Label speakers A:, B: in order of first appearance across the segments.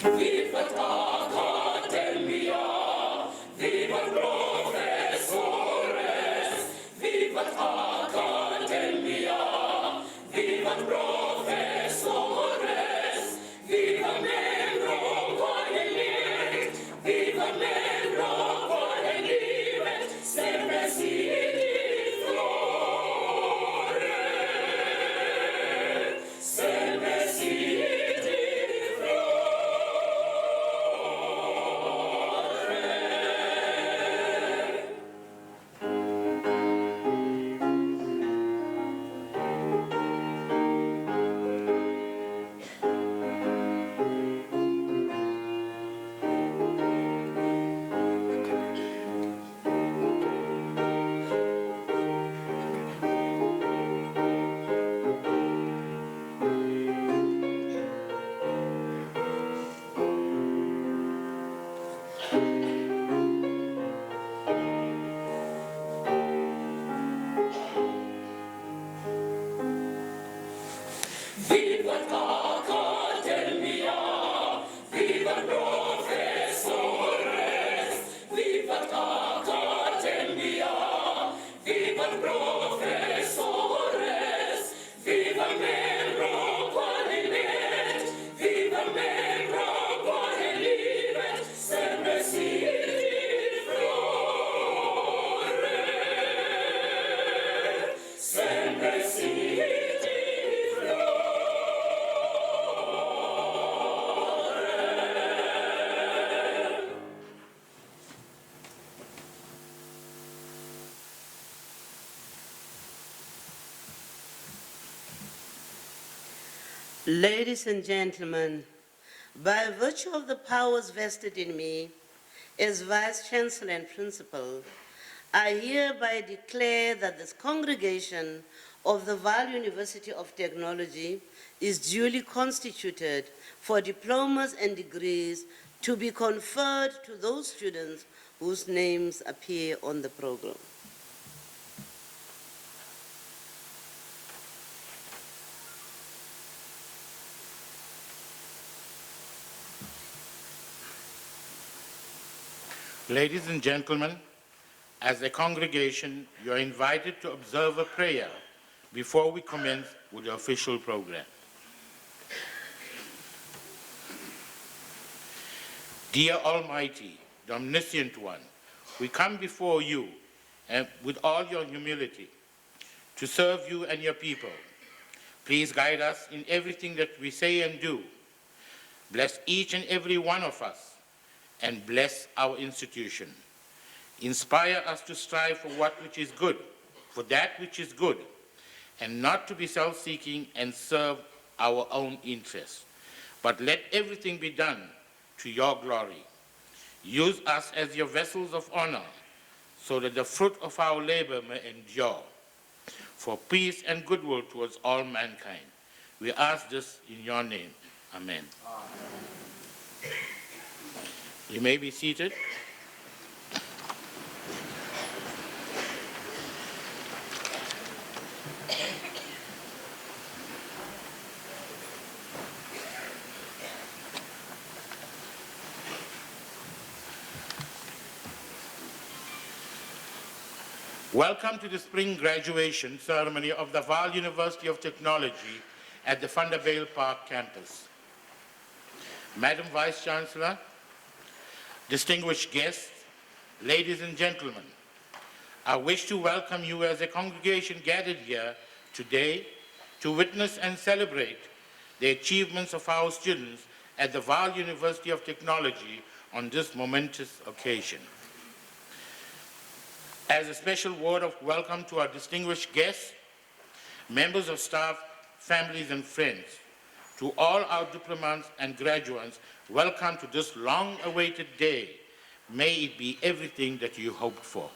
A: Vivat Academia, vivat profesores, vivat Academia, vivat profesores, viva membro quaeliet, viva membro quaeliet, sempre sit flore, sempre sit flore. Vivat Academia, vivat profesores, vivat Academia, vivat profesores, viva membro quaeliet, viva membro quaeliet, sempre sit flore, sempre sit flore.
B: Ladies and gentlemen, by virtue of the powers vested in me as Vice Chancellor and Principal, I hereby declare that this congregation of the Vaal University of Technology is duly constituted for diplomas and degrees to be conferred to those students whose names appear on the program.
C: Ladies and gentlemen, as a congregation, you are invited to observe a prayer before we commence with the official program. Dear Almighty, the Omniscient One, we come before you and with all your humility to serve you and your people. Please guide us in everything that we say and do. Bless each and every one of us and bless our institution. Inspire us to strive for which is good, for that which is good, and not to be self-seeking and serve our own interests. But let everything be done to your glory. Use us as your vessels of honor, so that the fruit of our labor may endure, for peace and goodwill towards all mankind. We ask this in your name. Amen. You may be seated. Welcome to the spring graduation ceremony of the Vaal University of Technology at the Vanderbilt Park campus. Madam Vice Chancellor, distinguished guests, ladies and gentlemen, I wish to welcome you as a congregation gathered here today to witness and celebrate the achievements of our students at the Vaal University of Technology on this momentous occasion. As a special word of welcome to our distinguished guests, members of staff, families and friends, to all our diplomats and graduates, welcome to this long-awaited day. May it be everything that you hoped for.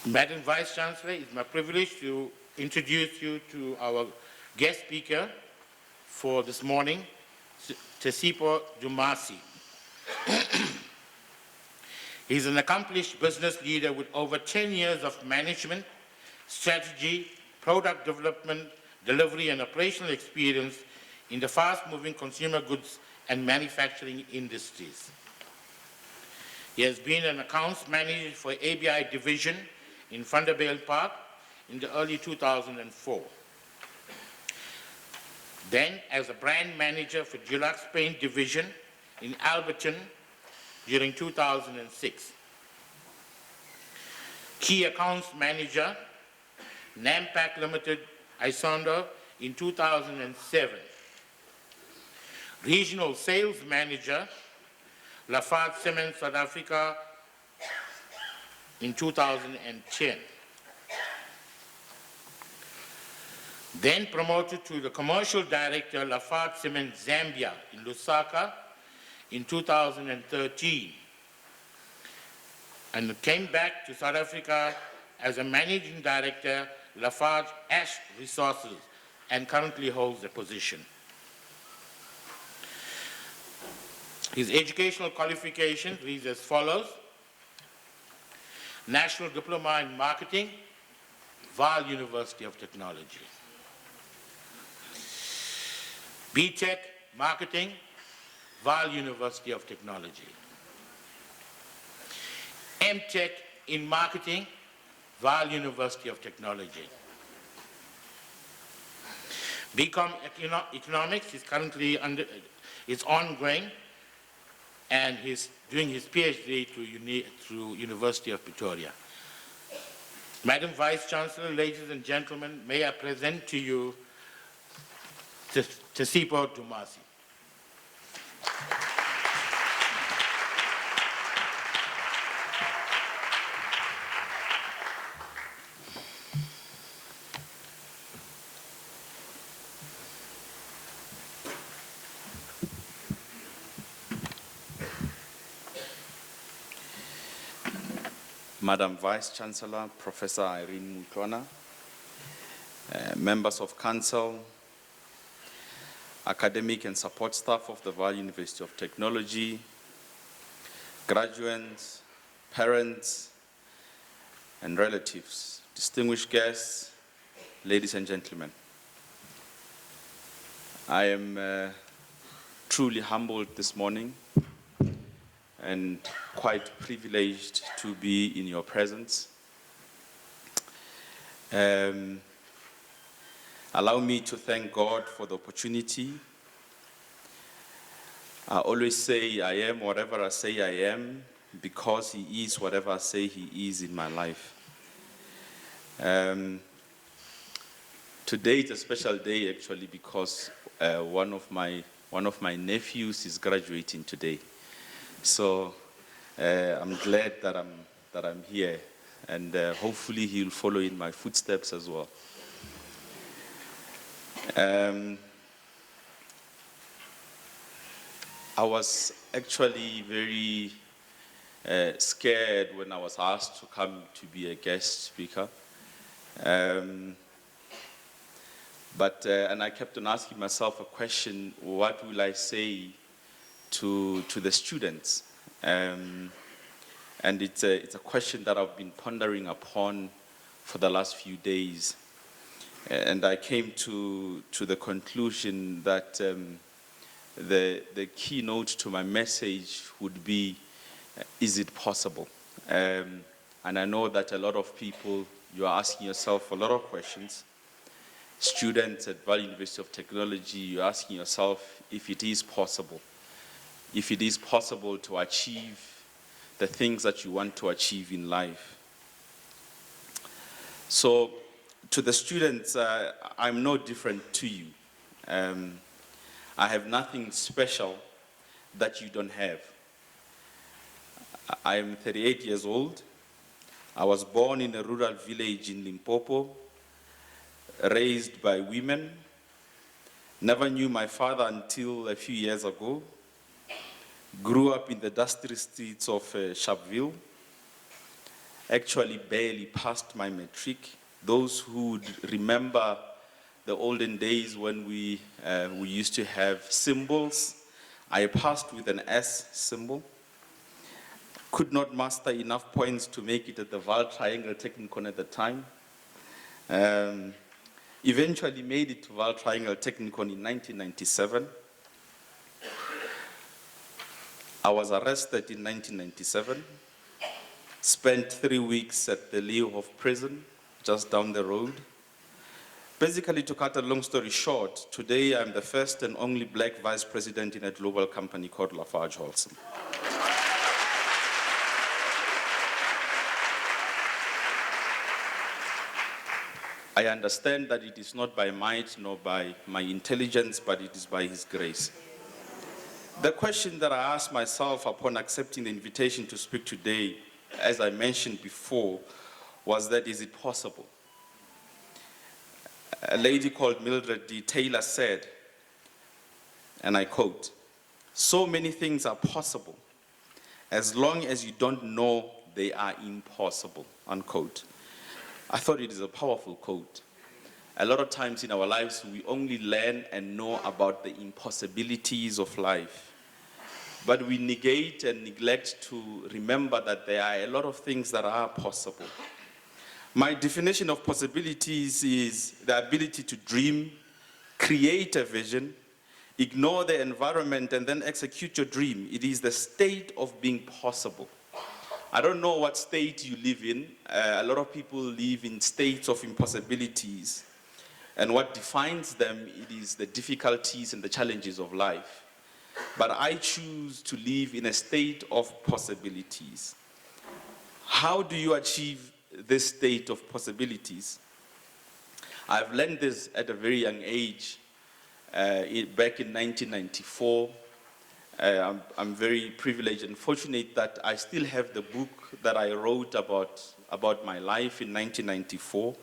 C: Madam Vice Chancellor, it's my privilege to introduce you to our guest speaker for this morning, Tesipo Dumasi. He's an accomplished business leader with over 10 years of management, strategy, product development, delivery, and operational experience in the fast-moving consumer goods and manufacturing industries. He has been an accounts manager for ABI division in Vanderbilt Park in the early 2004. Then as a brand manager for Dulux Paint division in Alberton during 2006. Key accounts manager, Nampak Limited, Isondo in 2007. Regional sales manager, Lafarge Cement South Africa in 2010. Then promoted to the commercial director, Lafarge Cement Zambia in Lusaka in 2013. And came back to South Africa as a managing director, Lafarge Ash Resources, and currently holds the position. His educational qualifications reads as follows: National Diploma in Marketing, Vaal University of Technology. BTech Marketing, Vaal University of Technology. MTech in Marketing, Vaal University of Technology. BCom Economics is currently it's ongoing, and he's doing his PhD through University of Pretoria. Madam Vice Chancellor, ladies and gentlemen, may I present to you Tesipo Dumasi.
D: Madam Vice Chancellor, Professor Irene Mutlwana, members of council, academic and support staff of the Vaal University of Technology, graduates, parents, and relatives, distinguished guests, ladies and gentlemen. I am truly humbled this morning and quite privileged to be in your presence. Allow me to thank God for the opportunity. I always say I am whatever I say I am because He is whatever I say He is in my life. Today is a special day actually because one of my nephews is graduating today. So I'm glad that I'm here, and hopefully he'll follow in my footsteps as well. I was actually very scared when I was asked to come to be a guest speaker. And I kept on asking myself a question: what will I say to the students? And it's a question that I've been pondering upon for the last few days. And I came to the conclusion that the keynote to my message would be, is it possible? And I know that a lot of people, you are asking yourself a lot of questions. Students at Vaal University of Technology, you're asking yourself if it is possible. If it is possible to achieve the things that you want to achieve in life. So, to the students, I'm no different to you. I have nothing special that you don't have. I am 38 years old. I was born in a rural village in Limpopo, raised by women. Never knew my father until a few years ago. Grew up in the dusty streets of Sharpeville. Actually barely passed my matric. Those who would remember the olden days when we used to have symbols, I passed with an S symbol. could not muster enough points to make it at the VUT Triangle Technicon at the time. Eventually made it to VUT Triangle Technicon in 1997. I was arrested in 1997, spent 3 weeks at the Leeuhof prison, just down the road. Basically, to cut a long story short, today I'm the first and only black vice president in a global company called Lafarge Holcim. I understand that it is not by might nor by my intelligence, but it is by His grace. The question that I asked myself upon accepting the invitation to speak today, as I mentioned before, was that, is it possible? A lady called Mildred D. Taylor said, and I quote, "So many things are possible as long as you don't know they are impossible," unquote. I thought it is a powerful quote. A lot of times in our lives, we only learn and know about the impossibilities of life. But we negate and neglect to remember that there are a lot of things that are possible. My definition of possibilities is the ability to dream, create a vision, ignore the environment, and then execute your dream. It is the state of being possible. I don't know what state you live in. A lot of people live in states of impossibilities. And what defines them, it is the difficulties and the challenges of life. But I choose to live in a state of possibilities. How do you achieve this state of possibilities? I've learned this at a very young age. Back in 1994, I'm very privileged and fortunate that I still have the book that I wrote about my life in 1994.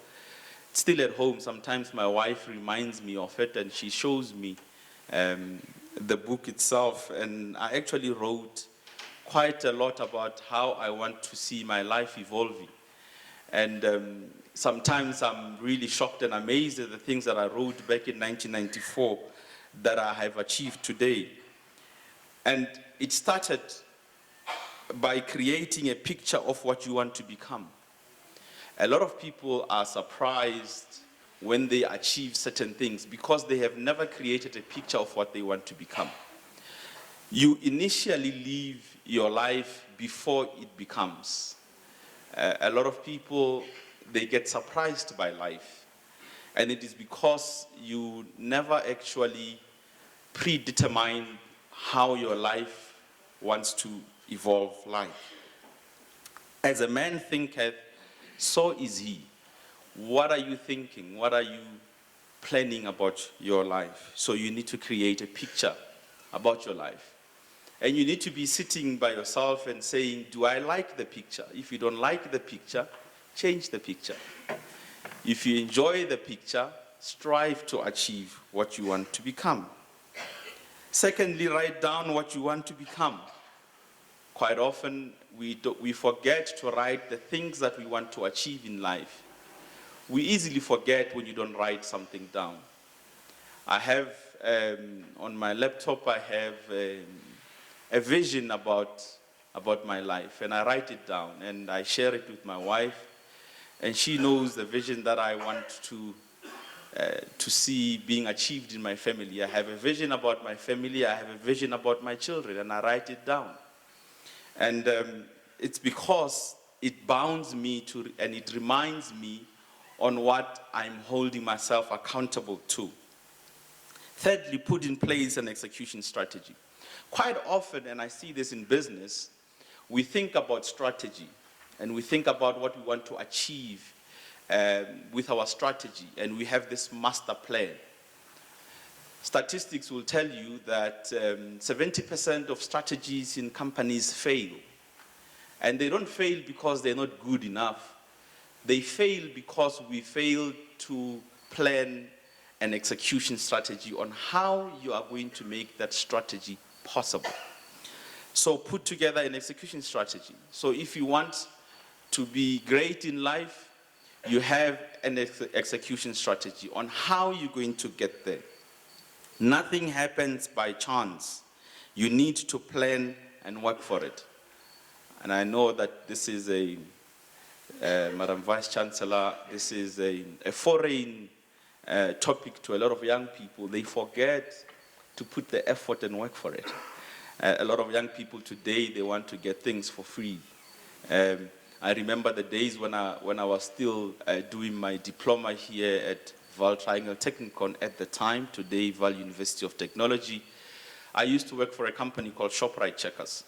D: It's still at home. Sometimes my wife reminds me of it and she shows me the book itself. And I actually wrote quite a lot about how I want to see my life evolving. And sometimes I'm really shocked and amazed at the things that I wrote back in 1994 that I have achieved today. And it started by creating a picture of what you want to become. A lot of people are surprised when they achieve certain things because they have never created a picture of what they want to become. You initially live your life before it becomes. A lot of people, they get surprised by life. And it is because you never actually predetermine how your life wants to evolve life. As a man thinketh, so is he. What are you thinking? What are you planning about your life? So you need to create a picture about your life. And you need to be sitting by yourself and saying, do I like the picture? If you don't like the picture, change the picture. If you enjoy the picture, strive to achieve what you want to become. Secondly, write down what you want to become. Quite often, we forget to write the things that we want to achieve in life. We easily forget when you don't write something down. I have, on my laptop, I have a vision about my life, and I write it down, and I share it with my wife, and she knows the vision that I want to see being achieved in my family. I have a vision about my family, I have a vision about my children, and I write it down. And it's because it bounds me to, and it reminds me on what I'm holding myself accountable to. Thirdly, put in place an execution strategy. Quite often, and I see this in business, we think about strategy, and we think about what we want to achieve with our strategy, and we have this master plan. Statistics will tell you that 70% of strategies in companies fail. And they don't fail because they're not good enough. They fail because we fail to plan an execution strategy on how you are going to make that strategy possible. So put together an execution strategy. So if you want to be great in life, you have an execution strategy on how you're going to get there. Nothing happens by chance. You need to plan and work for it. And I know that this is Madam Vice Chancellor, this is a foreign topic to a lot of young people. They forget to put the effort and work for it. A lot of young people today, they want to get things for free. I remember the days when I was still doing my diploma here at Val Triangle Technicon at the time, today Val University of Technology. I used to work for a company called ShopRite Checkers.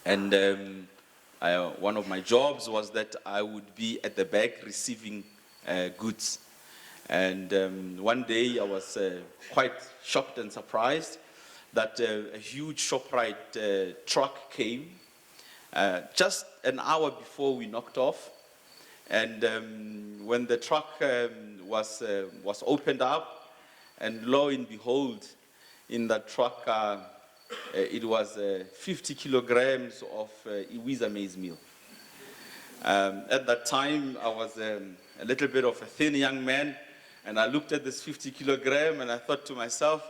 D: And one of my jobs was that I would be at the back receiving goods. And one day I was quite shocked and surprised that a huge ShopRite truck came just an hour before we knocked off. And when the truck was opened up, and lo and behold, in that truck, it was 50 kilograms of Iwiza maize meal. At that time, I was a little bit of a thin young man, and I looked at this 50 kilogram, and I thought to myself,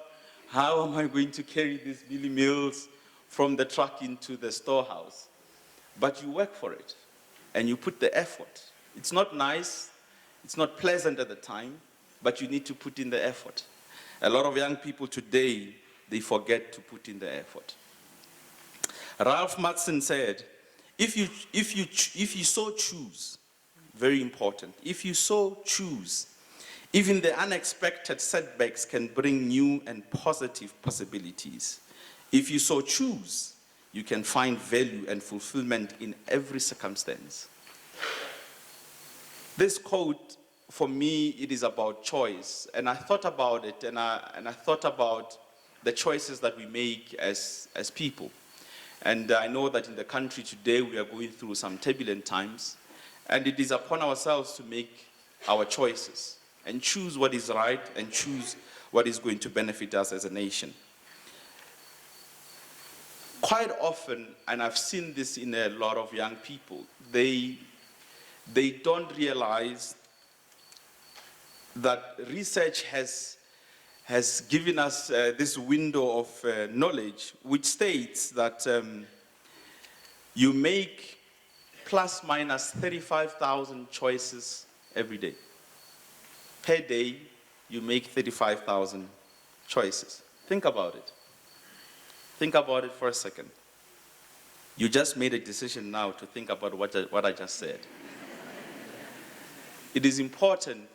D: how am I going to carry these mealie meals from the truck into the storehouse? But you work for it, and you put the effort. It's not nice, it's not pleasant at the time, but you need to put in the effort. A lot of young people today, they forget to put in the effort. Ralph Mattson said, if you so choose, very important, if you so choose, even the unexpected setbacks can bring new and positive possibilities. If you so choose, you can find value and fulfillment in every circumstance. This quote, for me, it is about choice. And I thought about it, and I thought about the choices that we make as people. And I know that in the country today, we are going through some turbulent times, and it is upon ourselves to make our choices and choose what is right and choose what is going to benefit us as a nation. Quite often, and I've seen this in a lot of young people, they don't realize that research has given us this window of knowledge which states that you make plus minus 35,000 choices every day. Per day, you make 35,000 choices. Think about it. Think about it for a second. You just made a decision now to think about what I just said. It is important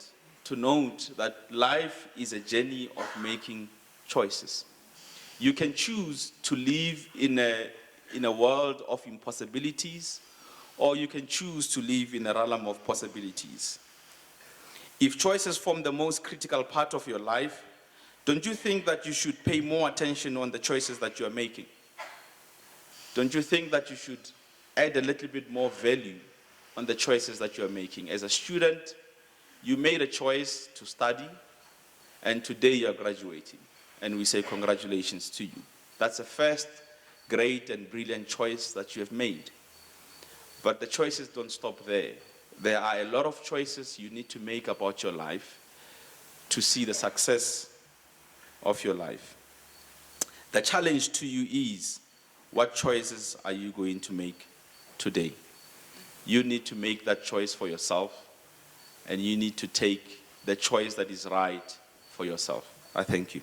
D: to note that life is a journey of making choices. You can choose to live in a world of impossibilities, or you can choose to live in a realm of possibilities. If choices form the most critical part of your life, don't you think that you should pay more attention on the choices that you are making? Don't you think that you should add a little bit more value on the choices that you are making? As a student, you made a choice to study, and today you are graduating, and we say congratulations to you. That's the first great and brilliant choice that you have made. But the choices don't stop there. There are a lot of choices you need to make about your life to see the success of your life. The challenge to you is, what choices are you going to make today? You need to make that choice for yourself, and you need to take the choice that is right for yourself. I thank you.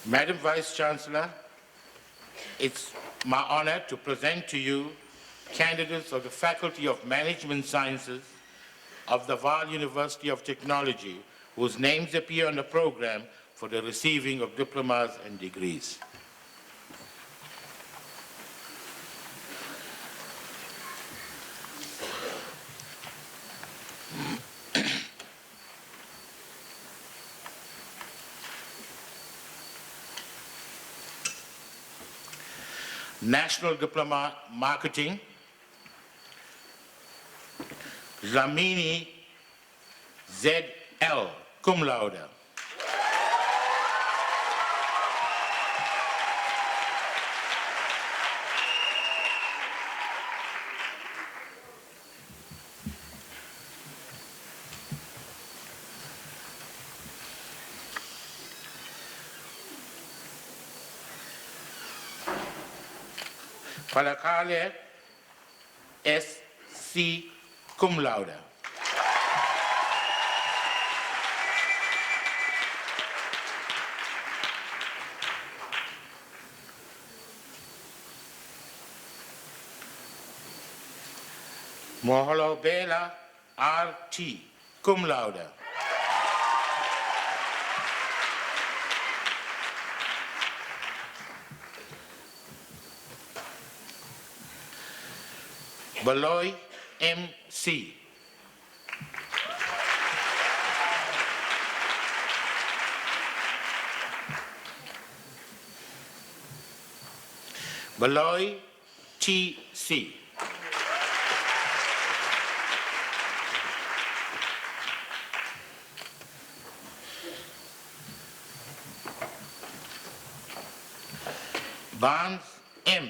C: Madam Vice Chancellor, it's my honor to present to you candidates of the Faculty of Management Sciences of the Val University of Technology, whose names appear on the program for the receiving of diplomas and degrees. National Diploma Marketing, Dlamini ZL, cum laude. Palakale SC, cum laude. Moholo Bela RT, cum laude. Baloy MC. Baloy TC. Barnes M.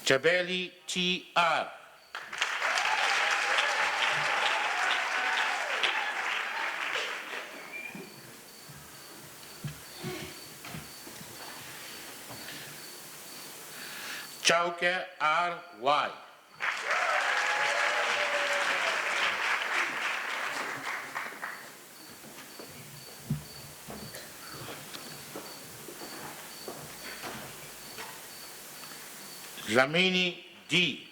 C: Chabeli TR. Chauke RY. Lamini D.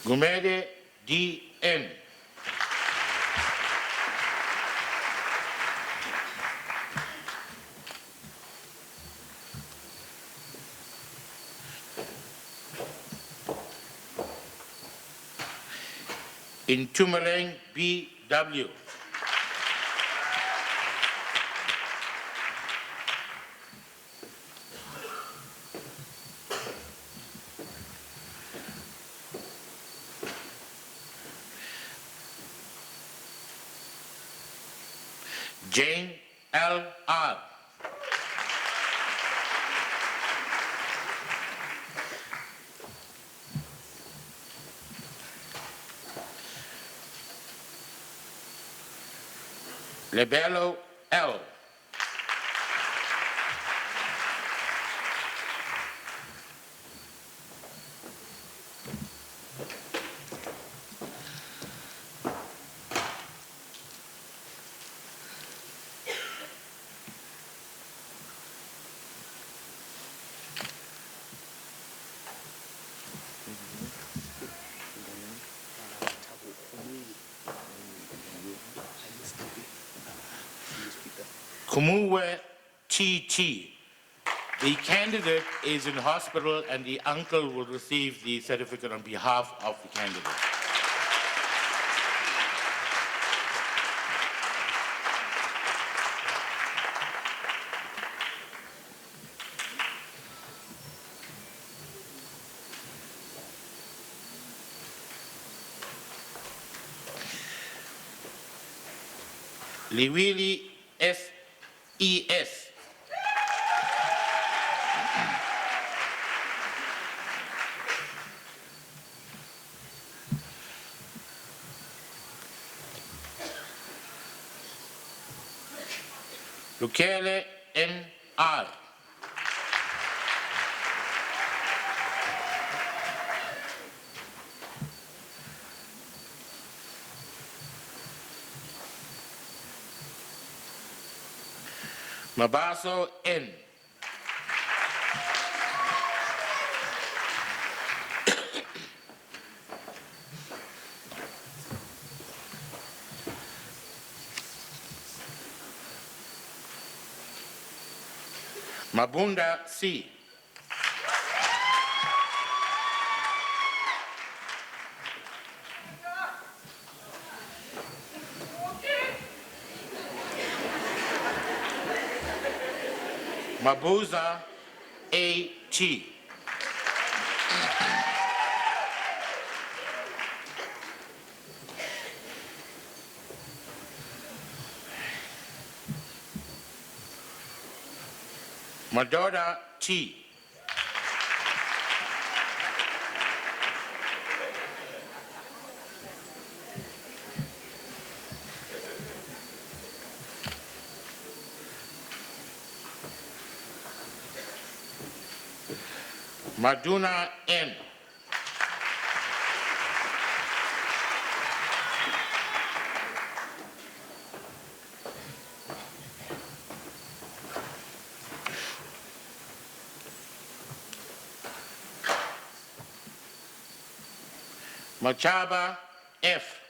C: Gumede DN. Intumeleng BW. Jane LR. Lebello L. Kumuwe TT. The candidate is in hospital and the uncle will receive the certificate on behalf of the candidate. Liwili SES. Lukele NR. Mabaso N. Mabunda C. Mabuza A.T. Madoda T. Maduna N. Machaba F.